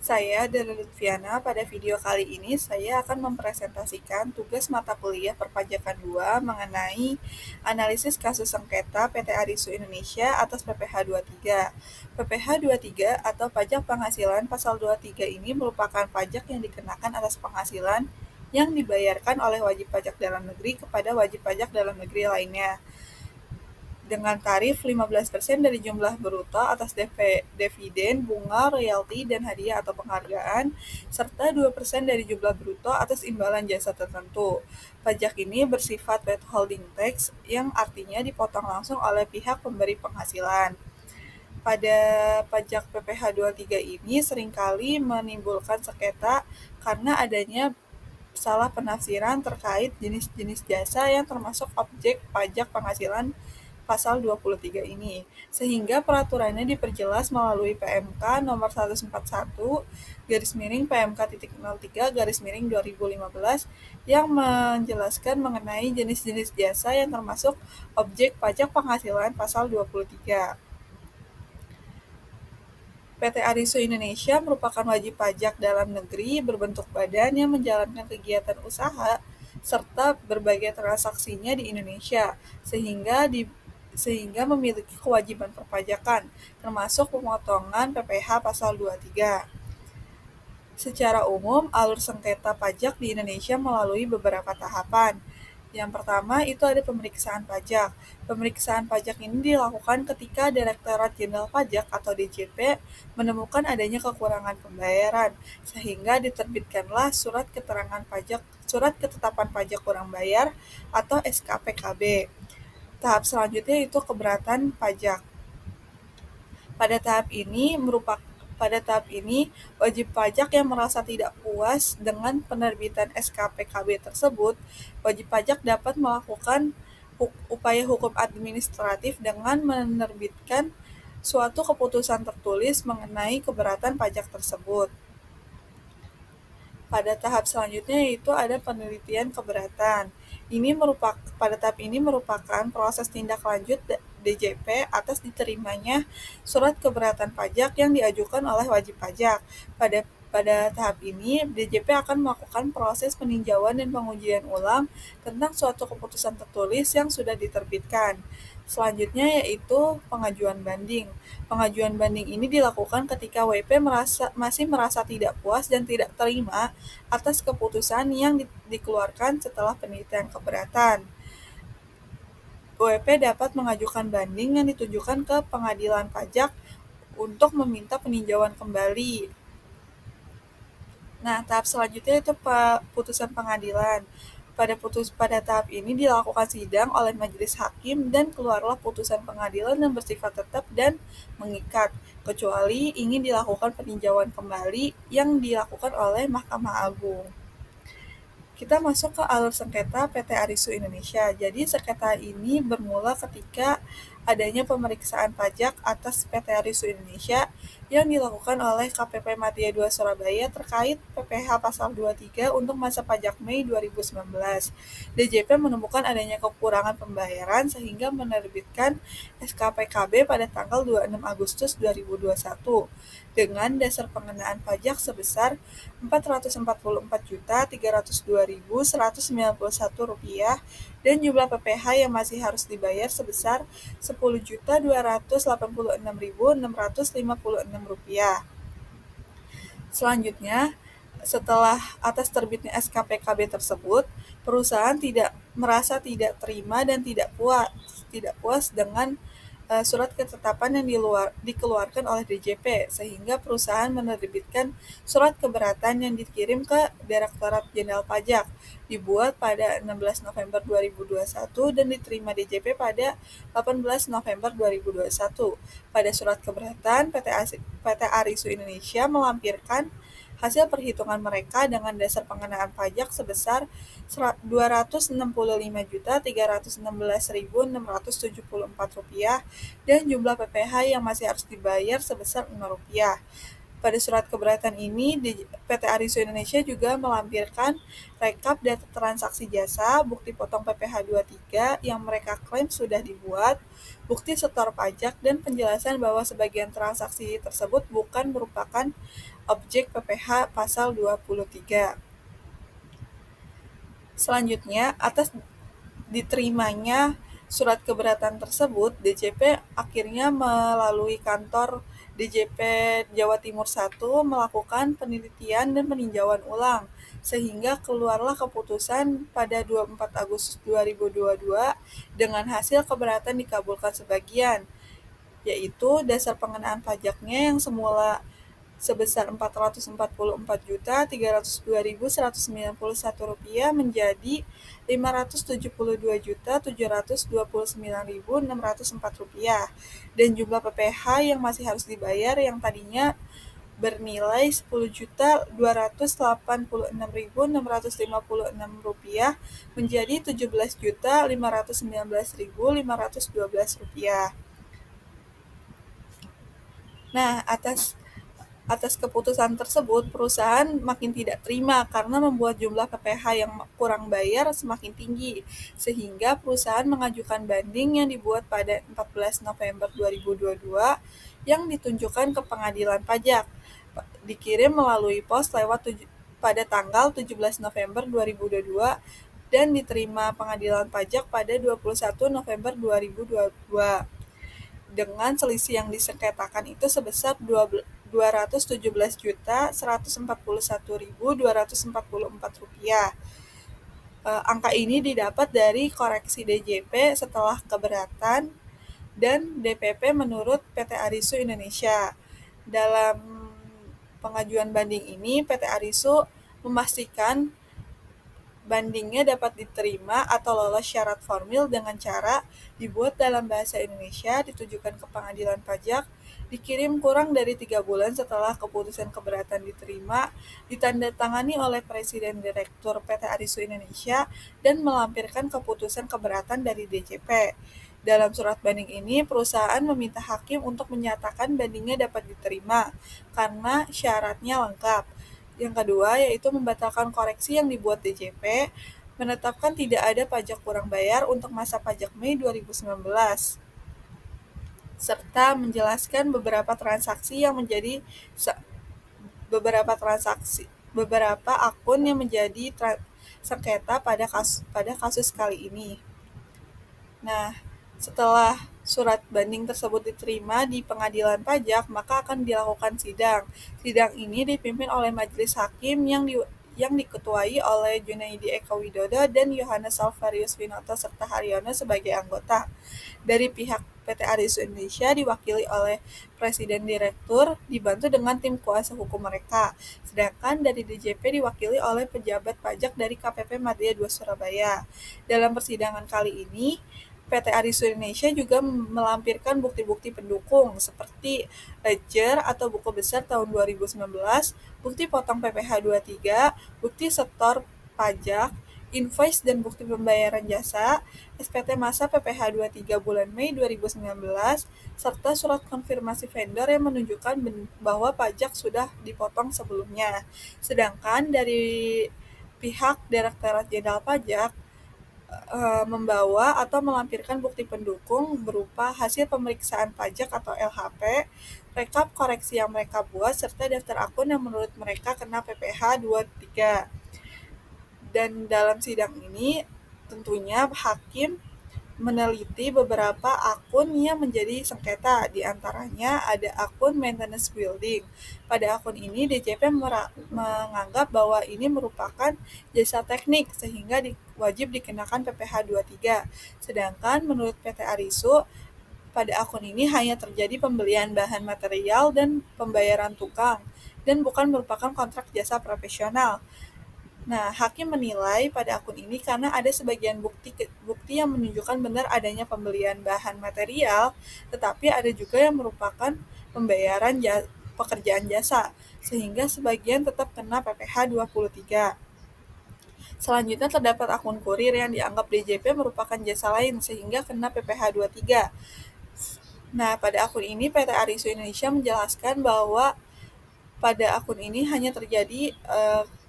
Saya dari Lutfiana. Pada video kali ini saya akan mempresentasikan tugas mata kuliah Perpajakan 2 mengenai analisis kasus sengketa PT Arisu Indonesia atas PPh 23. PPh 23 atau pajak penghasilan pasal 23 ini merupakan pajak yang dikenakan atas penghasilan yang dibayarkan oleh wajib pajak dalam negeri kepada wajib pajak dalam negeri lainnya dengan tarif 15% dari jumlah bruto atas dividen, bunga, royalti, dan hadiah atau penghargaan, serta 2% dari jumlah bruto atas imbalan jasa tertentu. Pajak ini bersifat withholding tax yang artinya dipotong langsung oleh pihak pemberi penghasilan. Pada pajak PPh 23 ini seringkali menimbulkan sengketa karena adanya salah penafsiran terkait jenis-jenis jasa yang termasuk objek pajak penghasilan pasal 23 ini, sehingga peraturannya diperjelas melalui PMK nomor 141 garis miring PMK.03 garis miring 2015 yang menjelaskan mengenai jenis-jenis jasa yang termasuk objek pajak penghasilan pasal 23. PT Arisu Indonesia merupakan wajib pajak dalam negeri berbentuk badan yang menjalankan kegiatan usaha serta berbagai transaksinya di Indonesia, sehingga memiliki kewajiban perpajakan, termasuk pemotongan PPh pasal 23. Secara umum, alur sengketa pajak di Indonesia melalui beberapa tahapan. Yang pertama itu ada pemeriksaan pajak. Pemeriksaan pajak ini dilakukan ketika Direktorat Jenderal Pajak atau DJP menemukan adanya kekurangan pembayaran, sehingga diterbitkanlah surat ketetapan pajak kurang bayar atau SKPKB. Tahap selanjutnya itu keberatan pajak. Pada tahap ini pada tahap ini, wajib pajak yang merasa tidak puas dengan penerbitan SKPKB tersebut, wajib pajak dapat melakukan upaya hukum administratif dengan menerbitkan suatu keputusan tertulis mengenai keberatan pajak tersebut. Pada tahap selanjutnya yaitu ada penelitian keberatan. Pada tahap ini merupakan proses tindak lanjut DJP atas diterimanya surat keberatan pajak yang diajukan oleh wajib pajak. Pada tahap ini, DJP akan melakukan proses peninjauan dan pengujian ulang tentang suatu keputusan tertulis yang sudah diterbitkan. Selanjutnya yaitu pengajuan banding. Pengajuan banding ini dilakukan ketika WP masih merasa tidak puas dan tidak terima atas keputusan yang dikeluarkan setelah penelitian keberatan. WP dapat mengajukan banding yang ditujukan ke pengadilan pajak untuk meminta peninjauan kembali. Nah, tahap selanjutnya itu putusan pengadilan. Pada tahap ini dilakukan sidang oleh majelis hakim dan keluarlah putusan pengadilan yang bersifat tetap dan mengikat, kecuali ingin dilakukan peninjauan kembali yang dilakukan oleh Mahkamah Agung. Kita masuk ke alur sengketa PT Arisu Indonesia. Jadi sengketa ini bermula ketika adanya pemeriksaan pajak atas PT Arisu Indonesia yang dilakukan oleh KPP Matia 2 Surabaya terkait PPh pasal 23 untuk masa pajak Mei 2019. DJP menemukan adanya kekurangan pembayaran sehingga menerbitkan SKPKB pada tanggal 26 Agustus 2021 dengan dasar pengenaan pajak sebesar Rp444.302.191 dan jumlah PPh yang masih harus dibayar sebesar Rp10.286.656. Selanjutnya, setelah atas terbitnya SKPKB tersebut, perusahaan merasa tidak terima dan tidak puas dengan surat ketetapan yang dikeluarkan oleh DJP, sehingga perusahaan menerbitkan surat keberatan yang dikirim ke Direktorat Jenderal Pajak, dibuat pada 16 November 2021 dan diterima DJP pada 18 November 2021. Pada surat keberatan, PT Arisu Indonesia melampirkan hasil perhitungan mereka dengan dasar pengenaan pajak sebesar Rp260.316.674 dan jumlah PPh yang masih harus dibayar sebesar Rp0. Pada surat keberatan ini, PT Arisu Indonesia juga melampirkan rekap data transaksi jasa, bukti potong PPh 23 yang mereka klaim sudah dibuat, bukti setor pajak, dan penjelasan bahwa sebagian transaksi tersebut bukan merupakan objek PPh pasal 23. Selanjutnya, atas diterimanya surat keberatan tersebut, DJP akhirnya melalui kantor DJP Jawa Timur 1 melakukan penelitian dan peninjauan ulang, sehingga keluarlah keputusan pada 24 Agustus 2022 dengan hasil keberatan dikabulkan sebagian, yaitu dasar pengenaan pajaknya yang semula sebesar Rp444.302.191 menjadi Rp572.729.604 dan jumlah PPh yang masih harus dibayar yang tadinya bernilai Rp10.286.656 menjadi Rp17.519.512. Nah, atas keputusan tersebut, perusahaan makin tidak terima karena membuat jumlah PPh yang kurang bayar semakin tinggi, sehingga perusahaan mengajukan banding yang dibuat pada 14 November 2022 yang ditunjukkan ke pengadilan pajak, dikirim melalui pos pada tanggal 17 November 2022 dan diterima pengadilan pajak pada 21 November 2022. Dengan selisih yang disengketakan itu sebesar Rp217.141.244. Angka ini didapat dari koreksi DJP setelah keberatan dan DPP menurut PT Arisu Indonesia. Dalam pengajuan banding ini, PT Arisu memastikan bandingnya dapat diterima atau lolos syarat formil dengan cara dibuat dalam bahasa Indonesia, ditujukan ke pengadilan pajak, dikirim kurang dari 3 bulan setelah keputusan keberatan diterima, ditandatangani oleh Presiden Direktur PT Arisu Indonesia, dan melampirkan keputusan keberatan dari DJP. Dalam surat banding ini, perusahaan meminta hakim untuk menyatakan bandingnya dapat diterima karena syaratnya lengkap. Yang kedua, yaitu membatalkan koreksi yang dibuat DJP, menetapkan tidak ada pajak kurang bayar untuk masa pajak Mei 2019, serta menjelaskan beberapa akun yang menjadi sengketa pada kasus kali ini. Nah, setelah surat banding tersebut diterima di pengadilan pajak, maka akan dilakukan sidang. Sidang ini dipimpin oleh majelis hakim yang diketuai oleh Junaidi Eka Widodo dan Yohanes Salvarius Winoto serta Haryono sebagai anggota. Dari pihak PT Arisu Indonesia diwakili oleh Presiden Direktur dibantu dengan tim kuasa hukum mereka. Sedangkan dari DJP diwakili oleh pejabat pajak dari KPP Madya 2 Surabaya. Dalam persidangan kali ini, PT Arisu Indonesia juga melampirkan bukti-bukti pendukung seperti ledger atau buku besar tahun 2019, bukti potong PPh 23, bukti setor pajak, invoice dan bukti pembayaran jasa, SPT masa PPh 23 bulan Mei 2019, serta surat konfirmasi vendor yang menunjukkan bahwa pajak sudah dipotong sebelumnya. Sedangkan dari pihak Direktorat Jenderal Pajak membawa atau melampirkan bukti pendukung berupa hasil pemeriksaan pajak atau LHP, rekap koreksi yang mereka buat, serta daftar akun yang menurut mereka kena PPh 23. Dan dalam sidang ini, tentunya hakim meneliti beberapa akun yang menjadi sengketa, di antaranya ada akun maintenance building. Pada akun ini, DJP menganggap bahwa ini merupakan jasa teknik sehingga wajib dikenakan PPh 23. Sedangkan menurut PT Arisu, pada akun ini hanya terjadi pembelian bahan material dan pembayaran tukang, dan bukan merupakan kontrak jasa profesional. Nah, hakim menilai pada akun ini karena ada sebagian bukti yang menunjukkan benar adanya pembelian bahan material, tetapi ada juga yang merupakan pembayaran pekerjaan jasa, sehingga sebagian tetap kena PPh 23. Selanjutnya terdapat akun kurir yang dianggap DJP merupakan jasa lain, sehingga kena PPh 23. Nah, pada akun ini PT Arisu Indonesia menjelaskan bahwa pada akun ini hanya terjadi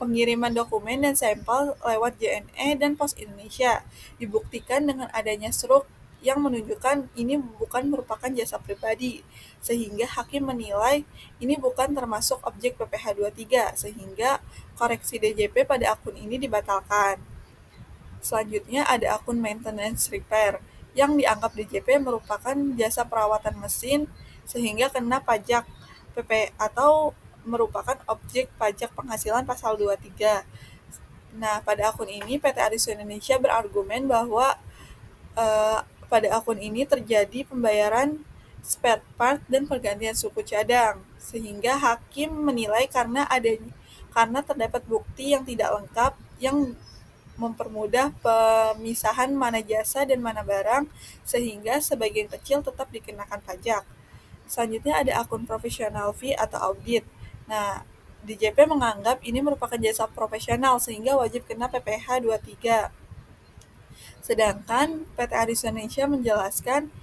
pengiriman dokumen dan sampel lewat JNE dan Pos Indonesia. Dibuktikan dengan adanya struk yang menunjukkan ini bukan merupakan jasa pribadi, sehingga hakim menilai ini bukan termasuk objek PPh 23, sehingga koreksi DJP pada akun ini dibatalkan. Selanjutnya ada akun maintenance repair, yang dianggap DJP merupakan jasa perawatan mesin sehingga kena pajak PP atau merupakan objek pajak penghasilan pasal 23. Nah, pada akun ini PT Aristo Indonesia berargumen bahwa eh, pada akun ini terjadi pembayaran spare part dan pergantian suku cadang, sehingga hakim menilai karena terdapat bukti yang tidak lengkap yang mempermudah pemisahan mana jasa dan mana barang, sehingga sebagian kecil tetap dikenakan pajak. Selanjutnya ada akun professional fee atau audit. Nah, DJP menganggap ini merupakan jasa profesional sehingga wajib kena PPh 23. Sedangkan PT Aris Indonesia menjelaskan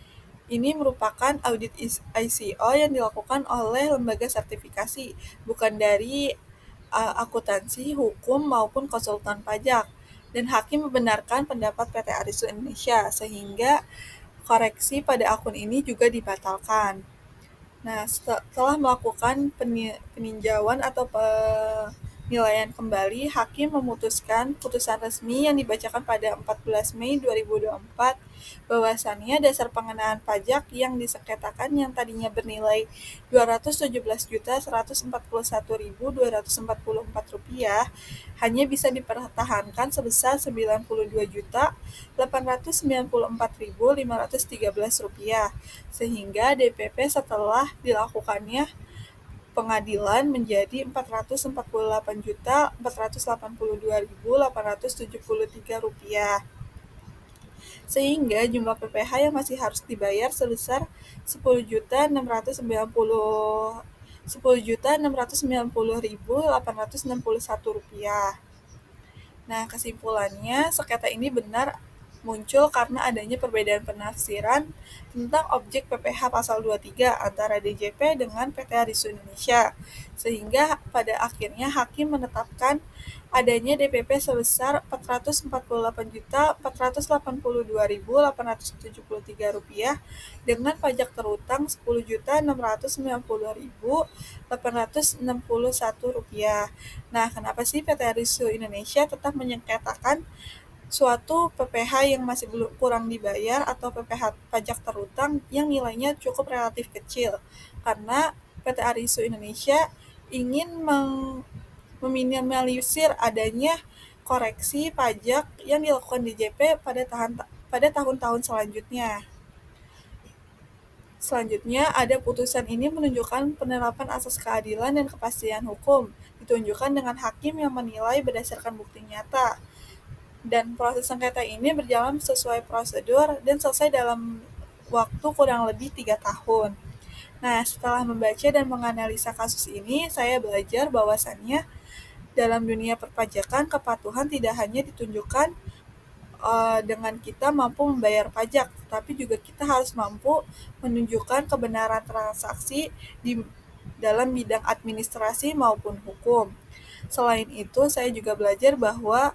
ini merupakan audit ICO yang dilakukan oleh lembaga sertifikasi, bukan dari akuntansi, hukum, maupun konsultan pajak. Dan hakim membenarkan pendapat PT Aristo Indonesia, sehingga koreksi pada akun ini juga dibatalkan. Nah, setelah melakukan peninjauan atau penilaian kembali, hakim memutuskan putusan resmi yang dibacakan pada 14 Mei 2024 bahwasannya dasar pengenaan pajak yang disengketakan yang tadinya bernilai Rp217.141.244 hanya bisa dipertahankan sebesar Rp92.894.513, sehingga DPP setelah dilakukannya pengadilan menjadi Rp448.482.873, sehingga jumlah PPh yang masih harus dibayar sebesar Rp10.690.861. Nah, kesimpulannya, sengketa ini benar muncul karena adanya perbedaan penafsiran tentang objek PPh pasal 23 antara DJP dengan PT Aristo Indonesia, sehingga pada akhirnya hakim menetapkan adanya DPP sebesar Rp448.482.873 dengan pajak terutang Rp10.690.861. Nah, kenapa sih PT Aristo Indonesia tetap menyengketakan suatu PPh yang masih belum kurang dibayar atau PPh pajak terutang yang nilainya cukup relatif kecil? Karena PT Aristo Indonesia ingin meminimalisir adanya koreksi pajak yang dilakukan DJP pada tahun-tahun selanjutnya. Selanjutnya, ada putusan ini menunjukkan penerapan asas keadilan dan kepastian hukum, ditunjukkan dengan hakim yang menilai berdasarkan bukti nyata. Dan proses sengketa ini berjalan sesuai prosedur dan selesai dalam waktu kurang lebih 3 tahun. Nah, setelah membaca dan menganalisa kasus ini, saya belajar bahwasannya dalam dunia perpajakan, kepatuhan tidak hanya ditunjukkan dengan kita mampu membayar pajak, tapi juga kita harus mampu menunjukkan kebenaran transaksi di dalam bidang administrasi maupun hukum. Selain itu, saya juga belajar bahwa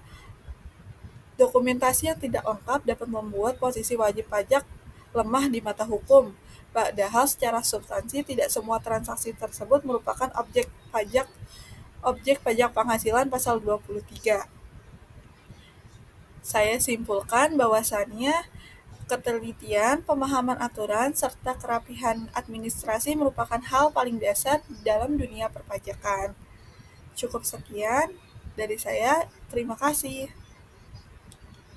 dokumentasi yang tidak lengkap dapat membuat posisi wajib pajak lemah di mata hukum. Padahal secara substansi tidak semua transaksi tersebut merupakan objek pajak penghasilan pasal 23. Saya simpulkan bahwasannya ketelitian, pemahaman aturan, serta kerapihan administrasi merupakan hal paling dasar dalam dunia perpajakan. Cukup sekian dari saya. Terima kasih.